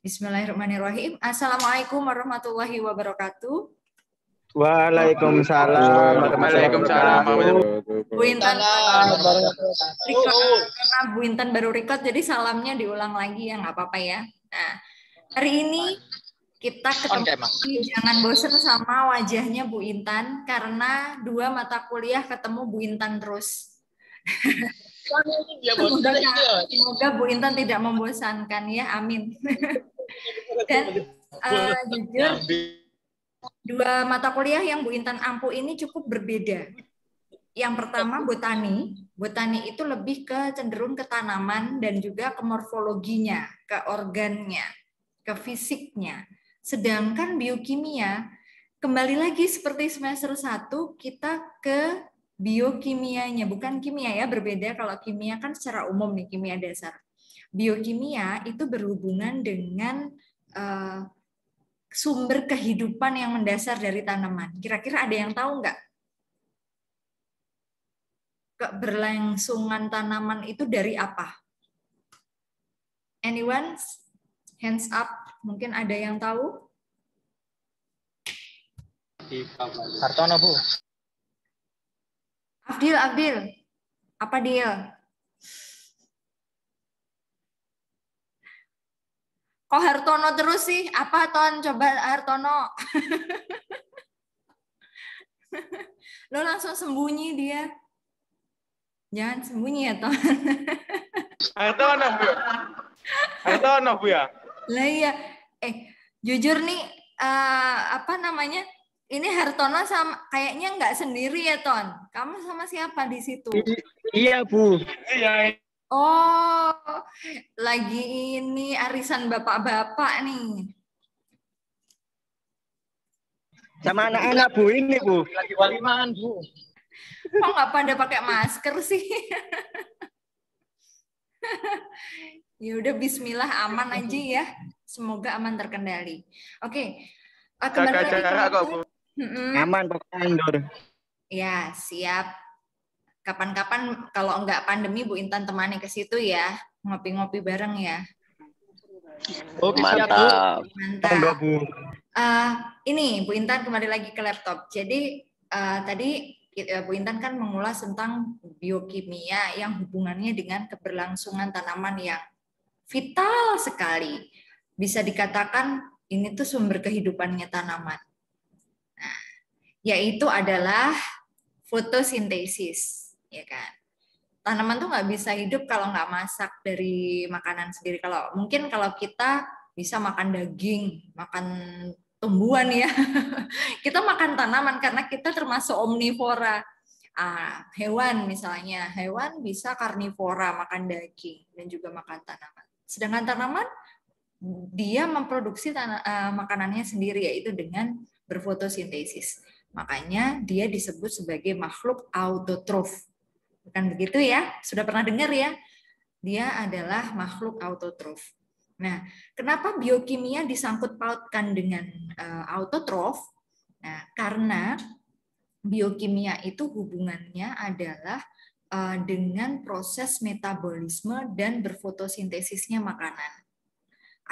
Bismillahirrahmanirrahim. Assalamualaikum warahmatullahi wabarakatuh. Waalaikumsalam warahmatullahi wabarakatuh. Bu Intan, karena Bu Intan baru record, jadi salamnya diulang lagi ya, nggak apa-apa ya. Nah, hari ini kita ketemu, jangan bosen sama wajahnya Bu Intan, karena 2 mata kuliah ketemu Bu Intan terus. Semoga Bu Intan tidak membosankan ya, amin. Dan jujur, 2 mata kuliah yang Bu Intan ampu ini cukup berbeda. Yang pertama botani. Botani itu lebih ke cenderung ke tanaman dan juga ke morfologinya, ke organnya, ke fisiknya. Sedangkan biokimia, kembali lagi seperti semester 1, kita ke biokimianya, bukan kimia ya, berbeda. Kalau kimia kan secara umum nih, kimia dasar. Biokimia itu berhubungan dengan sumber kehidupan yang mendasar dari tanaman. Kira-kira ada yang tahu nggak? Keberlangsungan tanaman itu dari apa? Anyone? Hands up. Mungkin ada yang tahu? Hartono, Bu. Abdil. Apa dia? Kok Hartono terus sih? Apa, Ton? Coba Hartono. Lo langsung sembunyi dia. Jangan sembunyi ya, Ton. Hartono, Bu. Hartono, Bu ya. Lah iya. Jujur nih, apa namanya? Ini Hartono sama kayaknya nggak sendiri ya, Ton. Kamu sama siapa di situ? Iya, Bu. Iya. Oh, lagi ini arisan bapak-bapak nih. Sama anak-anak, Bu, ini, Bu. Lagi waliman, Bu. Kok nggak pada pakai masker sih? Ya udah, bismillah, aman aja ya. Semoga aman terkendali. Oke. Kembali lagi kok, Bu. Aman pokoknya. Ya, siap. Kapan-kapan kalau nggak pandemi Bu Intan temani ke situ ya, ngopi-ngopi bareng ya. Oke, mantap. Mantap. Ini Bu Intan kembali lagi ke laptop. Jadi tadi Bu Intan kan mengulas tentang biokimia yang hubungannya dengan keberlangsungan tanaman yang vital sekali. Bisa dikatakan ini tuh sumber kehidupannya tanaman. Nah, yaitu adalah fotosintesis. Ya kan, tanaman tuh nggak bisa hidup kalau nggak masak dari makanan sendiri. Mungkin kalau kita bisa makan daging, makan tumbuhan ya, kita makan tanaman karena kita termasuk omnivora. Hewan misalnya, hewan bisa karnivora, makan daging dan juga makan tanaman. Sedangkan tanaman dia memproduksi makanannya sendiri, yaitu dengan berfotosintesis. Makanya dia disebut sebagai makhluk autotrof. Bukan begitu ya? Sudah pernah dengar ya? Dia adalah makhluk autotrof. Nah, kenapa biokimia disangkut pautkan dengan autotrof? Nah, karena biokimia itu hubungannya adalah dengan proses metabolisme dan berfotosintesisnya makanan.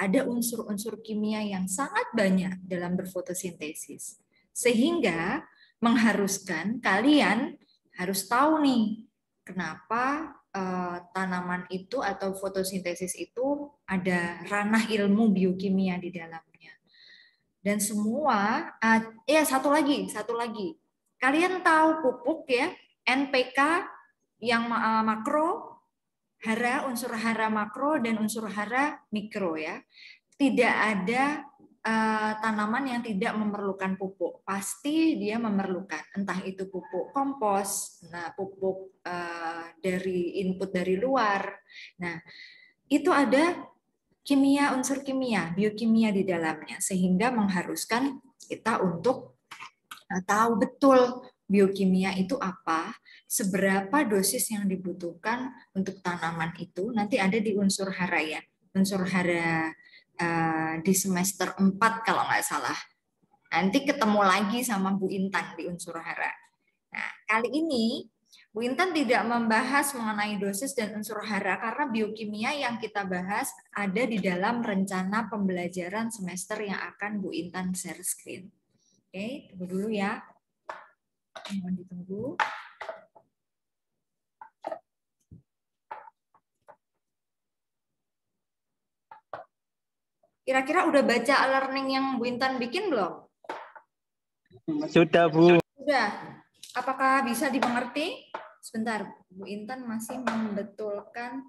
Ada unsur-unsur kimia yang sangat banyak dalam berfotosintesis. Sehingga mengharuskan kalian harus tahu nih, kenapa tanaman itu atau fotosintesis itu ada ranah ilmu biokimia di dalamnya. Dan semua, satu lagi. Kalian tahu pupuk ya, NPK yang makro, hara, unsur hara makro dan unsur hara mikro ya. Tidak ada tanaman yang tidak memerlukan pupuk, pasti dia memerlukan, entah itu pupuk kompos, pupuk dari input dari luar. Nah, itu ada kimia, unsur kimia, biokimia di dalamnya, sehingga mengharuskan kita untuk tahu betul biokimia itu apa, seberapa dosis yang dibutuhkan untuk tanaman itu, nanti ada di unsur hara ya, unsur hara di semester 4 kalau nggak salah. Nanti ketemu lagi sama Bu Intan di unsur hara. Nah, kali ini Bu Intan tidak membahas mengenai dosis dan unsur hara karena biokimia yang kita bahas ada di dalam rencana pembelajaran semester yang akan Bu Intan share screen. Oke, tunggu dulu ya. Mohon ditunggu. Kira-kira udah baca e-learning yang Bu Intan bikin belum? Sudah, Bu. Sudah. Apakah bisa dimengerti? Sebentar, Bu Intan masih membetulkan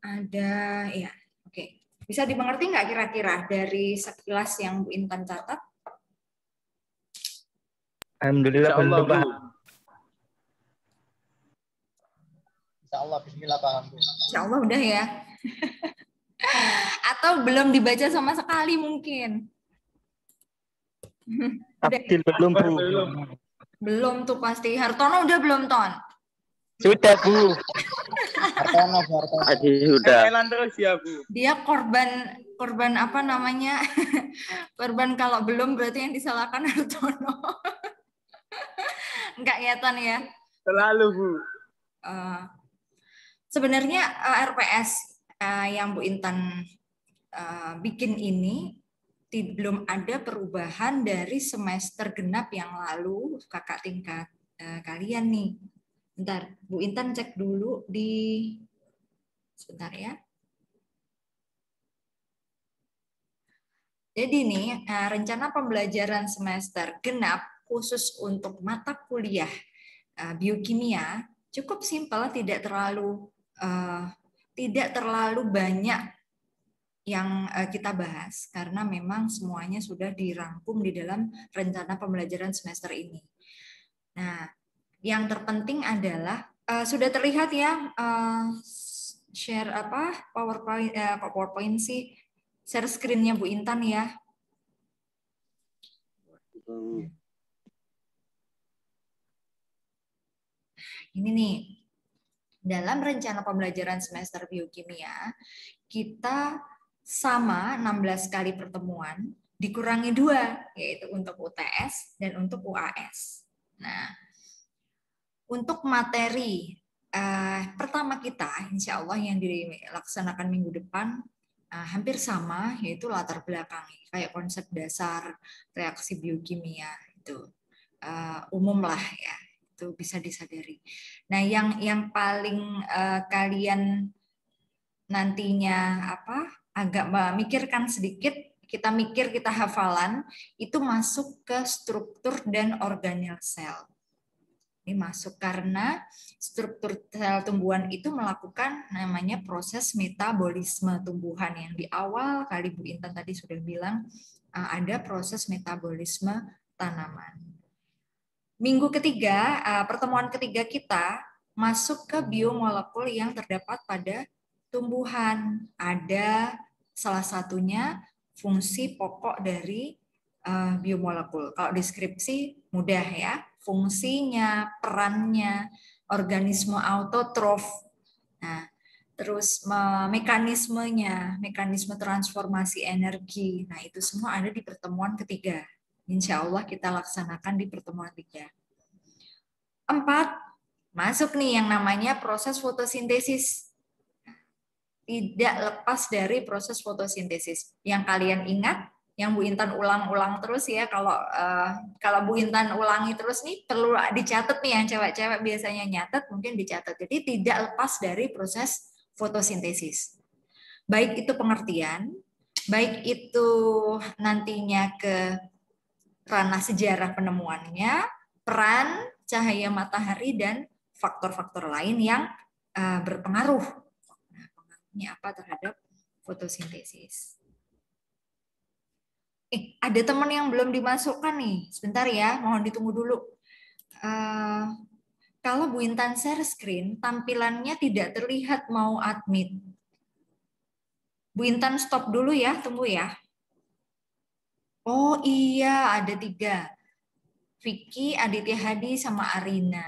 ada ya. Oke. Bisa dimengerti nggak kira-kira dari sekilas yang Bu Intan catat? Alhamdulillah belum paham. Insya Allah, bismillah paham. Insya Allah udah ya. Atau belum dibaca sama sekali mungkin. Abdil belum, Bu. Belum tuh pasti. Hartono udah belum, Ton? Sudah, Bu. Hartono. Sudah. Terus ya, Bu. Dia korban apa namanya? Korban kalau belum berarti yang disalahkan Hartono. Enggak ya, Ton ya? Selalu, Bu. Sebenarnya RPS yang Bu Intan bikin ini belum ada perubahan dari semester genap yang lalu kakak tingkat kalian nih. Bentar, Bu Intan cek dulu sebentar ya. Jadi nih rencana pembelajaran semester genap khusus untuk mata kuliah biokimia cukup simpel, tidak terlalu banyak yang kita bahas karena memang semuanya sudah dirangkum di dalam rencana pembelajaran semester ini. Nah, yang terpenting adalah sudah terlihat ya share PowerPoint sih, share screen-nya Bu Intan ya. Ini nih, dalam rencana pembelajaran semester biokimia kita sama 16 kali pertemuan dikurangi 2, yaitu untuk UTS dan untuk UAS. Nah, untuk materi pertama kita, insya Allah yang dilaksanakan minggu depan, hampir sama, yaitu latar belakang, kayak konsep dasar reaksi biokimia, itu umum lah ya, itu bisa disadari. Nah, yang paling kalian nantinya agak memikirkan sedikit, kita hafalan, itu masuk ke struktur dan organel sel. Ini masuk karena struktur sel tumbuhan itu melakukan namanya proses metabolisme tumbuhan yang di awal kali Bu Intan tadi sudah bilang ada proses metabolisme tanaman. Minggu ketiga, pertemuan ketiga kita masuk ke biomolekul yang terdapat pada tumbuhan. Ada salah satunya fungsi pokok dari biomolekul. Kalau deskripsi mudah ya, fungsinya, perannya, organisme autotrof. Nah, terus mekanismenya, mekanisme transformasi energi. Nah, itu semua ada di pertemuan ketiga. Insya Allah kita laksanakan di pertemuan ketiga. 4, masuk nih yang namanya proses fotosintesis. Tidak lepas dari proses fotosintesis. Yang kalian ingat, yang Bu Intan ulang-ulang terus ya, kalau Bu Intan ulangi terus nih, perlu dicatat nih, yang cewek-cewek biasanya nyatet, mungkin dicatat. Jadi tidak lepas dari proses fotosintesis. Baik itu pengertian, baik itu nantinya ke ranah sejarah penemuannya, peran cahaya matahari, dan faktor-faktor lain yang berpengaruh. Nah, pengaruhnya apa terhadap fotosintesis. Ada teman yang belum dimasukkan nih. Sebentar ya, mohon ditunggu dulu. Kalau Bu Intan share screen, tampilannya tidak terlihat mau admit. Bu Intan stop dulu ya, tunggu ya. Oh iya, ada 3. Vicky, Aditya Hadi, sama Arina.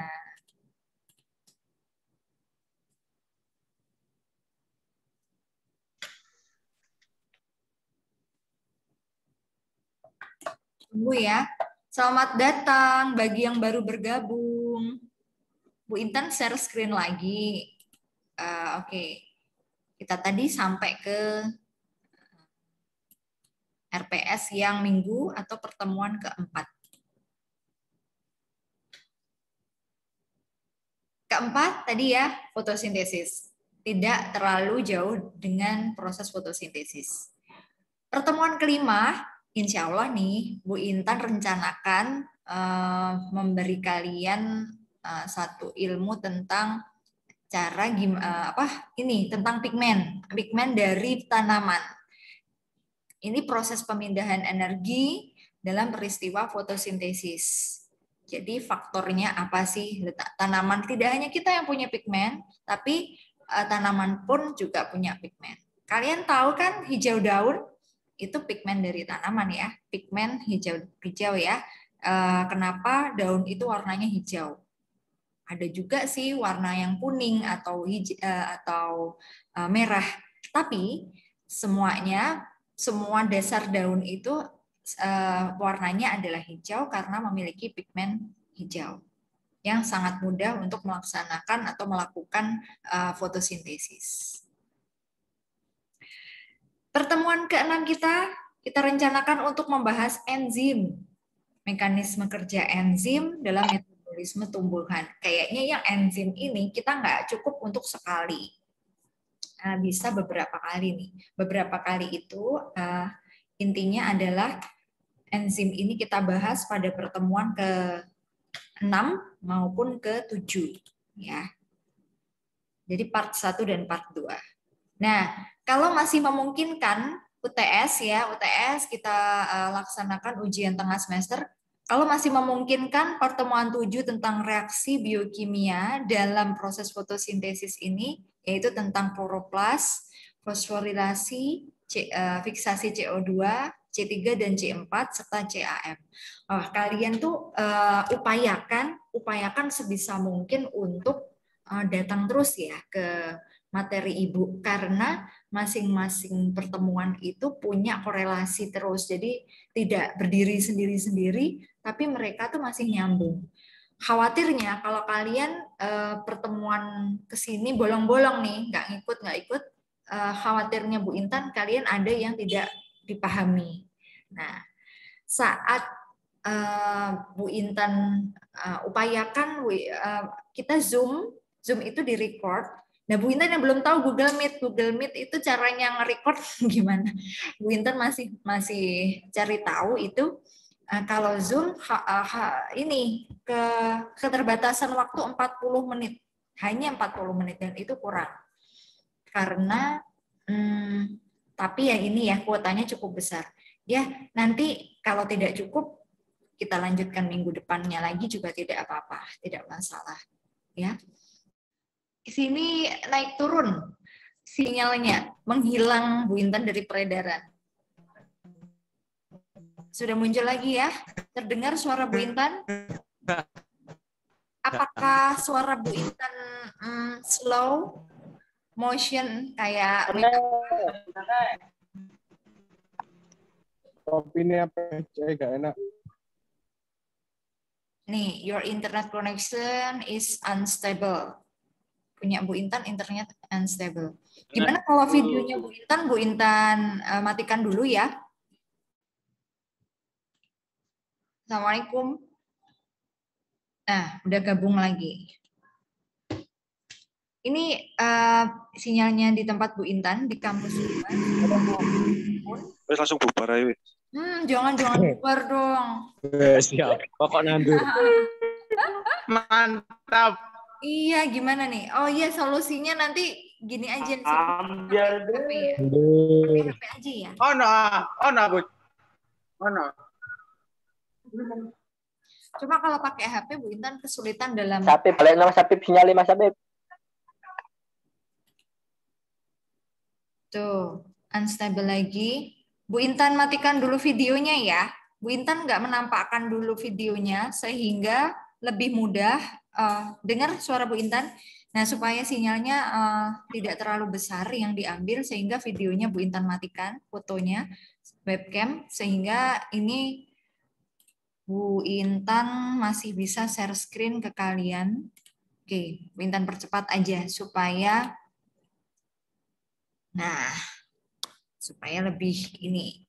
Tunggu ya. Selamat datang bagi yang baru bergabung. Bu Intan share screen lagi. Oke. Kita tadi sampai ke RPS yang minggu atau pertemuan keempat. Keempat tadi ya, fotosintesis. Tidak terlalu jauh dengan proses fotosintesis. Pertemuan kelima, insya Allah nih, Bu Intan rencanakan memberi kalian satu ilmu tentang cara tentang pigmen dari tanaman. Ini proses pemindahan energi dalam peristiwa fotosintesis. Jadi faktornya apa sih? Tanaman tidak hanya kita yang punya pigmen, tapi tanaman pun juga punya pigmen. Kalian tahu kan hijau daun? Itu pigmen dari tanaman ya, pigmen hijau ya. Kenapa daun itu warnanya hijau? Ada juga sih warna yang kuning atau merah. Tapi semua dasar daun itu warnanya adalah hijau karena memiliki pigmen hijau yang sangat mudah untuk melaksanakan atau melakukan fotosintesis. Pertemuan ke-6 kita rencanakan untuk membahas enzim, mekanisme kerja enzim dalam metabolisme tumbuhan. Kayaknya yang enzim ini kita nggak cukup untuk sekali, bisa beberapa kali nih. Beberapa kali itu intinya adalah enzim ini kita bahas pada pertemuan ke-6 maupun ke-7 ya. Jadi part 1 dan part 2. Nah, kalau masih memungkinkan UTS ya, UTS kita laksanakan ujian tengah semester. Kalau masih memungkinkan pertemuan 7 tentang reaksi biokimia dalam proses fotosintesis ini, yaitu tentang kloroplas, fosforilasi, fiksasi CO2, C3 dan C4 serta CAM. Kalian tuh upayakan sebisa mungkin untuk datang terus ya ke materi Ibu, karena masing-masing pertemuan itu punya korelasi terus. Jadi tidak berdiri sendiri-sendiri, tapi mereka tuh masih nyambung. Khawatirnya kalau kalian pertemuan kesini bolong-bolong nih, nggak ikut, khawatirnya Bu Intan kalian ada yang tidak dipahami. Nah, saat Bu Intan upayakan kita Zoom itu di-record. Nah, Bu Intan yang belum tahu Google Meet itu caranya nge-record gimana? Bu Intan masih cari tahu itu. Kalau Zoom ini keterbatasan waktu 40 menit. Hanya 40 menit dan itu kurang. Karena tapi ya ini ya kuotanya cukup besar. Ya, nanti kalau tidak cukup kita lanjutkan minggu depannya lagi juga tidak apa-apa, tidak masalah. Ya. Di sini naik turun sinyalnya, menghilang Bu Intan dari peredaran. Sudah muncul lagi ya? Terdengar suara Bu Intan? Apakah suara Bu Intan slow motion kayak Opini apa gak enak? Nih, your internet connection is unstable. Punya Bu Intan internet unstable. Gimana kalau videonya Bu Intan matikan dulu ya. Assalamualaikum. Nah, udah gabung lagi. Ini sinyalnya di tempat Bu Intan di kampus kita. Wes langsung bubar aja. Jangan bubar dong. Siap. Pokok nandur. Mantap. Iya, gimana nih? Oh iya, solusinya nanti gini aja. Ambil HP ya. HP aja ya. Oh no, Bu. Oh no. Cuma kalau pakai HP, Bu Intan kesulitan dalam... Sapip, balik nama Sapip, sinyal Mas Sapip. Tuh, unstable lagi. Bu Intan matikan dulu videonya ya. Bu Intan nggak menampakkan dulu videonya sehingga lebih mudah dengar suara Bu Intan. Nah, supaya sinyalnya tidak terlalu besar yang diambil sehingga videonya Bu Intan matikan, fotonya, webcam, sehingga ini Bu Intan masih bisa share screen ke kalian. Oke, Bu Intan percepat aja supaya lebih ini.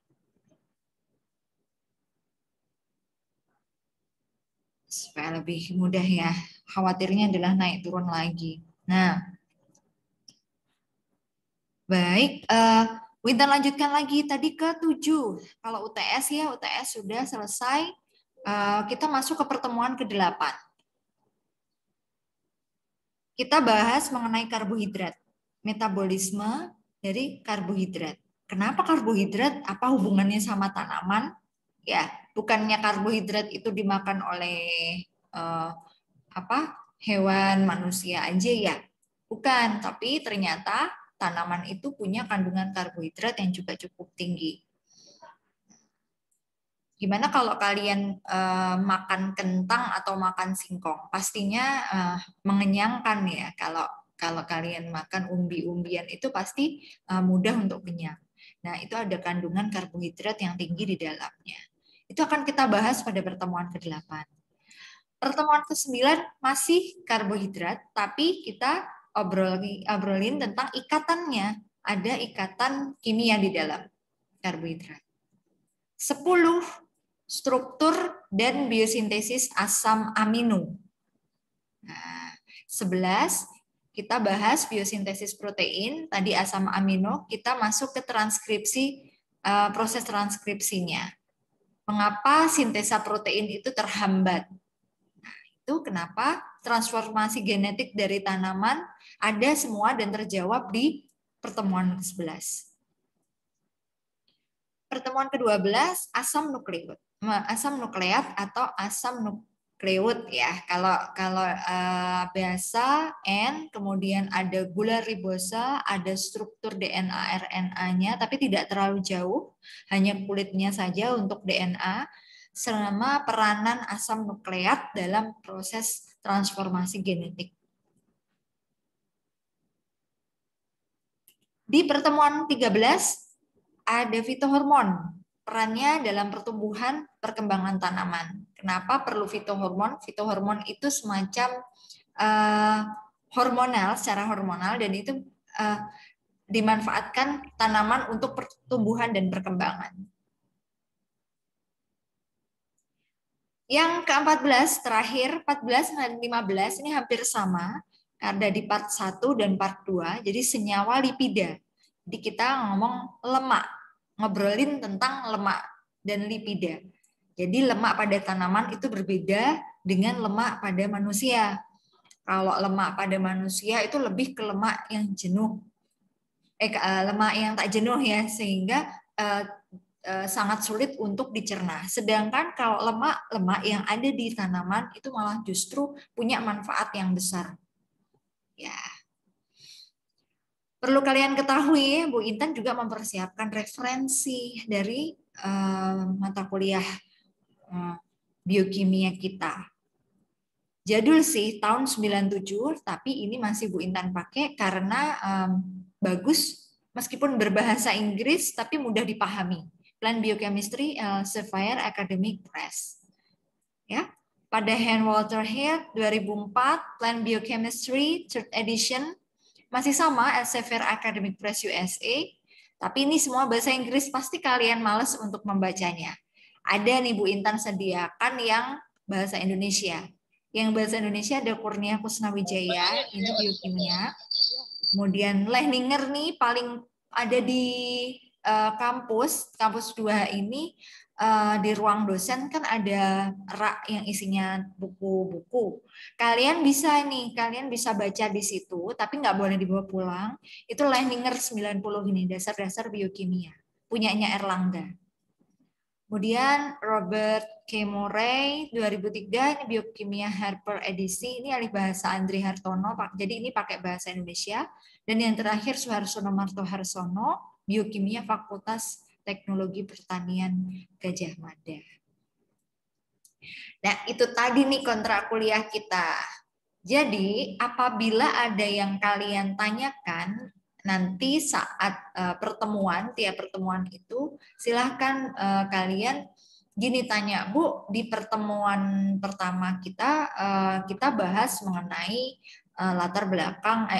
Supaya lebih mudah ya. Khawatirnya adalah naik turun lagi. Nah, baik. Wintan lanjutkan lagi tadi ke 7. Kalau UTS ya, UTS sudah selesai. Kita masuk ke pertemuan ke-8. Kita bahas mengenai karbohidrat. Metabolisme dari karbohidrat. Kenapa karbohidrat? Apa hubungannya sama tanaman? Ya, bukannya karbohidrat itu dimakan oleh hewan, manusia aja ya? Bukan, tapi ternyata tanaman itu punya kandungan karbohidrat yang juga cukup tinggi. Gimana kalau kalian makan kentang atau makan singkong? Pastinya mengenyangkan ya. Kalau kalian makan umbi-umbian itu pasti mudah untuk kenyang. Nah, itu ada kandungan karbohidrat yang tinggi di dalamnya. Itu akan kita bahas pada pertemuan ke-8. Pertemuan ke-9 masih karbohidrat, tapi kita obrolin tentang ikatannya. Ada ikatan kimia di dalam karbohidrat. 10 struktur dan biosintesis asam amino. Nah, 11 kita bahas biosintesis protein, tadi asam amino, kita masuk ke transkripsi, proses transkripsinya. Mengapa sintesa protein itu terhambat? Nah, itu kenapa transformasi genetik dari tanaman ada semua dan terjawab di pertemuan ke-11. Pertemuan ke-12 asam nukleat. Asam nukleat atau asam nukleut ya. Kalau biasa N, kemudian ada gula ribosa, ada struktur DNA RNA-nya, tapi tidak terlalu jauh, hanya kulitnya saja untuk DNA, selama peranan asam nukleat dalam proses transformasi genetik. Di pertemuan 13 ada fitohormon. Perannya dalam pertumbuhan perkembangan tanaman. Kenapa perlu fitohormon? Fitohormon itu semacam hormonal, secara hormonal, dan itu dimanfaatkan tanaman untuk pertumbuhan dan perkembangan. Yang ke-14 terakhir, 14 dan 15 ini hampir sama, ada di part 1 dan part 2, jadi senyawa lipida. Jadi kita ngomong lemak, ngobrolin tentang lemak dan lipida. Jadi lemak pada tanaman itu berbeda dengan lemak pada manusia. Kalau lemak pada manusia itu lebih ke lemak yang jenuh, lemak yang tak jenuh ya, sehingga sangat sulit untuk dicerna. Sedangkan kalau lemak yang ada di tanaman itu malah justru punya manfaat yang besar. Ya. Perlu kalian ketahui, Bu Intan juga mempersiapkan referensi dari mata kuliah biokimia kita. Jadul sih, tahun 97, tapi ini masih Bu Intan pakai karena bagus, meskipun berbahasa Inggris, tapi mudah dipahami. Plant Biochemistry Elsevier Academic Press. Ya, pada Hand Walter Head 2004, Plant Biochemistry 3rd edition, masih sama Elsevier Academic Press USA, tapi ini semua bahasa Inggris, pasti kalian males untuk membacanya. Ada nih Bu Intan sediakan yang bahasa Indonesia. Yang bahasa Indonesia ada Kurnia Kusnawijaya, ini biokimia. Kemudian Lehninger nih paling ada di kampus 2 ini, di ruang dosen kan ada rak yang isinya buku-buku. Kalian bisa baca di situ, tapi nggak boleh dibawa pulang. Itu Lehninger 90 ini, dasar-dasar biokimia. Punyanya Erlangga. Kemudian Robert K. Murray 2003, ini biokimia Harper edisi, ini alih bahasa Andri Hartono, jadi ini pakai bahasa Indonesia. Dan yang terakhir Suharsono Martoharsono, biokimia Fakultas Teknologi Pertanian Gajah Mada. Nah, itu tadi nih kontrak kuliah kita. Jadi, apabila ada yang kalian tanyakan, nanti saat tiap pertemuan itu silahkan kalian gini tanya Bu, di pertemuan pertama kita bahas mengenai latar belakang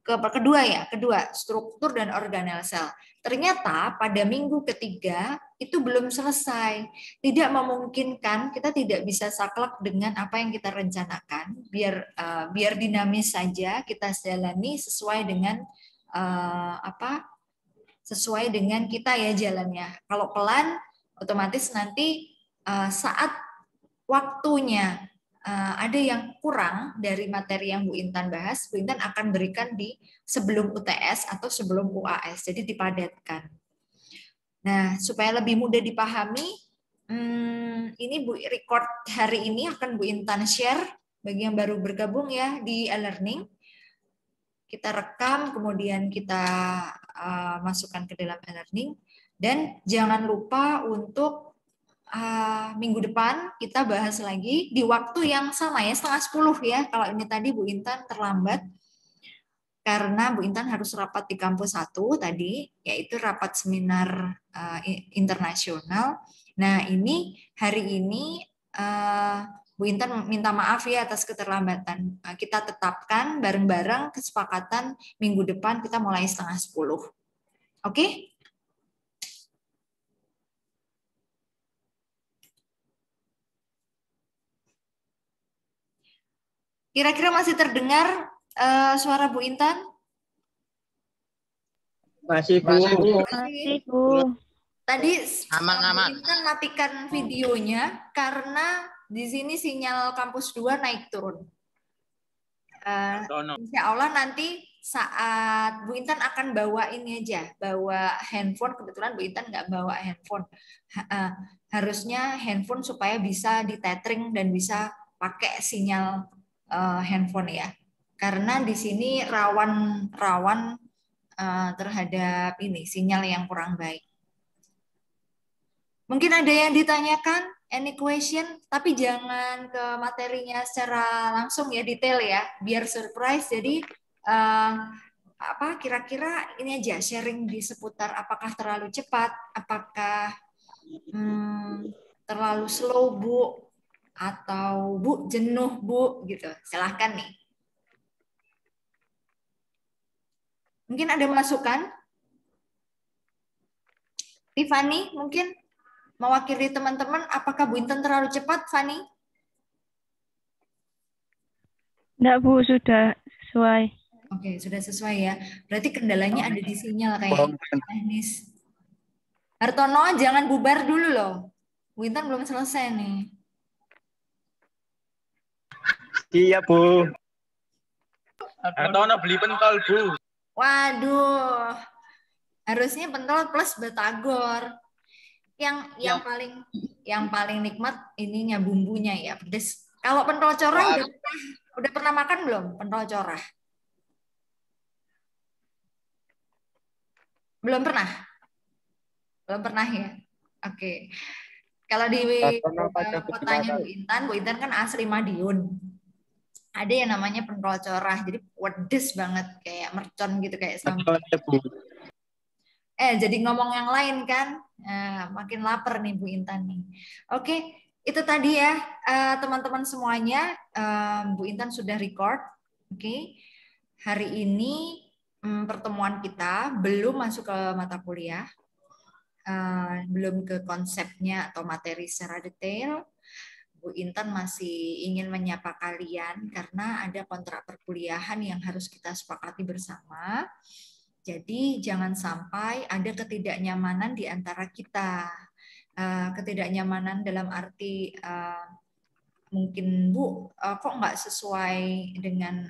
kedua struktur dan organel sel. Ternyata pada minggu ketiga itu belum selesai. Tidak memungkinkan, kita tidak bisa saklek dengan apa yang kita rencanakan. Biar dinamis saja kita jalani sesuai dengan sesuai dengan kita ya jalannya. Kalau pelan otomatis nanti saat waktunya ada yang kurang dari materi yang Bu Intan bahas, Bu Intan akan berikan di sebelum UTS atau sebelum UAS, jadi dipadatkan. Nah, supaya lebih mudah dipahami, ini Bu record hari ini akan Bu Intan share bagi yang baru bergabung ya di e-learning. Kita rekam, kemudian kita masukkan ke dalam e-learning, dan jangan lupa untuk minggu depan kita bahas lagi di waktu yang sama ya, 9:30 ya. Kalau ini tadi Bu Intan terlambat karena Bu Intan harus rapat di kampus 1 tadi, yaitu rapat seminar internasional. Nah, ini hari ini Bu Intan minta maaf ya atas keterlambatan. Kita tetapkan bareng-bareng kesepakatan minggu depan kita mulai 9:30. Oke? Kira-kira masih terdengar suara Bu Intan? Masih, Bu. Masih, Bu. Tadi Aman. Bu Intan matikan videonya karena di sini sinyal kampus 2 naik turun. Insya Allah nanti saat Bu Intan akan bawa ini aja, bawa handphone. Kebetulan Bu Intan nggak bawa handphone. Harusnya handphone supaya bisa di-tethering dan bisa pakai sinyal handphone ya, karena di sini rawan terhadap ini sinyal yang kurang baik. Mungkin ada yang ditanyakan, any question, tapi jangan ke materinya secara langsung ya, detail ya, biar surprise. Jadi kira-kira ini aja sharing di seputar apakah terlalu cepat, apakah terlalu slow Bu, atau Bu jenuh Bu gitu. Silahkan nih. Mungkin ada masukan? Tiffany mungkin mewakili teman-teman, apakah Bu Intan terlalu cepat, Fani? Enggak, Bu, sudah sesuai. Oke, sudah sesuai ya. Berarti kendalanya ada di sinyal kayak teknis. Hartono, jangan bubar dulu loh. Bu Intan belum selesai nih. Iya, Bu. Hartono beli pentol, Bu. Waduh. Harusnya pentol plus batagor. Yang paling nikmat ininya bumbunya ya, pedes. Kalau pentol corah udah pernah makan belum pentol corah? Belum pernah? Belum pernah ya? Oke. Kalau di kotanya Bu Intan kan asli Madiun. Ada yang namanya pentol corah, jadi pedes banget kayak mercon gitu, kayak sambal. Jadi ngomong yang lain kan, makin lapar nih Bu Intan nih. Oke, itu tadi ya teman-teman semuanya, Bu Intan sudah record. Oke, hari ini pertemuan kita belum masuk ke mata kuliah, belum ke konsepnya atau materi secara detail. Bu Intan masih ingin menyapa kalian karena ada kontrak perkuliahan yang harus kita sepakati bersama. Jadi jangan sampai ada ketidaknyamanan di antara kita. Ketidaknyamanan dalam arti mungkin Bu kok nggak sesuai dengan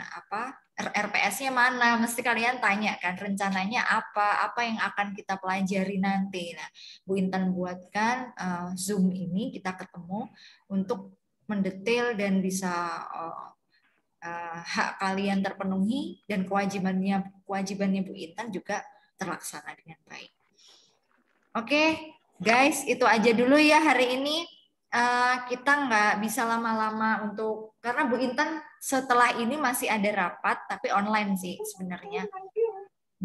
RPS-nya mana, mesti kalian tanya kan rencananya apa yang akan kita pelajari nanti. Nah, Bu Intan buatkan Zoom ini kita ketemu untuk mendetail dan bisa hak kalian terpenuhi dan kewajibannya Bu Intan juga terlaksana dengan baik. Oke, guys, itu aja dulu ya hari ini. Kita nggak bisa lama-lama karena Bu Intan setelah ini masih ada rapat tapi online sih sebenarnya.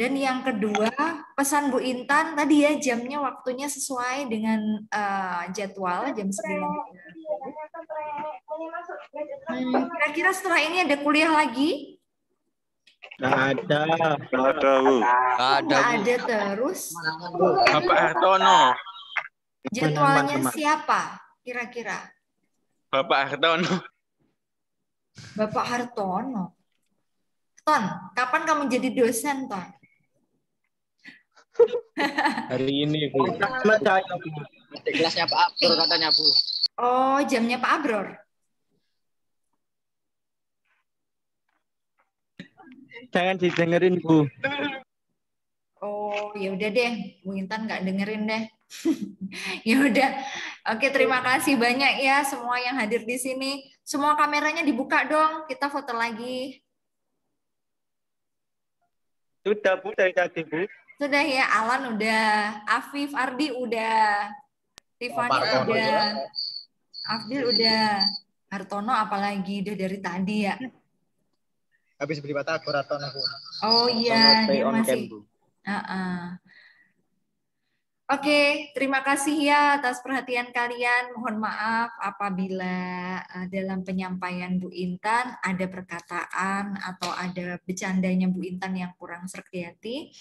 Dan yang kedua, pesan Bu Intan tadi ya jamnya waktunya sesuai dengan jadwal jam 9. Kira-kira setelah ini ada kuliah lagi? Nggak ada. Nggak ada, Bu. Nggak ada terus. Bapak Hartono. Jadwalnya siapa kira-kira? Bapak Hartono. Bapak Hartono. Ton, kapan kamu jadi dosen, Ton? Hari ini, Bu. Kelasnya Pak Abror katanya, Bu. Oh, jamnya Pak Abror. Jangan didengerin, Bu. Oh, ya udah deh, Bu Intan nggak dengerin deh. Ya udah. Oke, terima kasih banyak ya semua yang hadir di sini. Semua kameranya dibuka dong, kita foto lagi. Sudah, Bu, dari tadi, Bu. Sudah ya, Alan udah, Afif, Ardi udah, Tiffany udah, Afdil udah, Hartono apalagi udah dari tadi ya. Habis beli batagor atau aku. Oh iya, Stay dia on masih. cam, Bu. Oke, terima kasih ya atas perhatian kalian. Mohon maaf apabila dalam penyampaian Bu Intan ada perkataan atau ada bercandanya Bu Intan yang kurang serg di hati.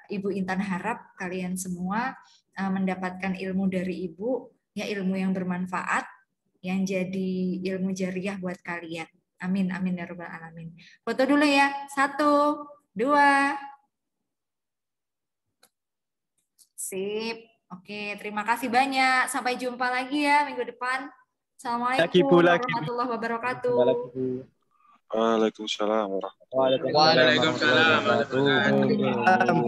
Ibu Intan harap kalian semua mendapatkan ilmu dari Ibu, ya ilmu yang bermanfaat, yang jadi ilmu jariah buat kalian. Amin, amin ya rabbal alamin. Foto dulu ya, 1, 2. Sip. Oke, terima kasih banyak. Sampai jumpa lagi ya minggu depan. Assalamualaikum warahmatullahi wabarakatuh. Waalaikumsalam. Waalaikumsalam. Waalaikumsalam.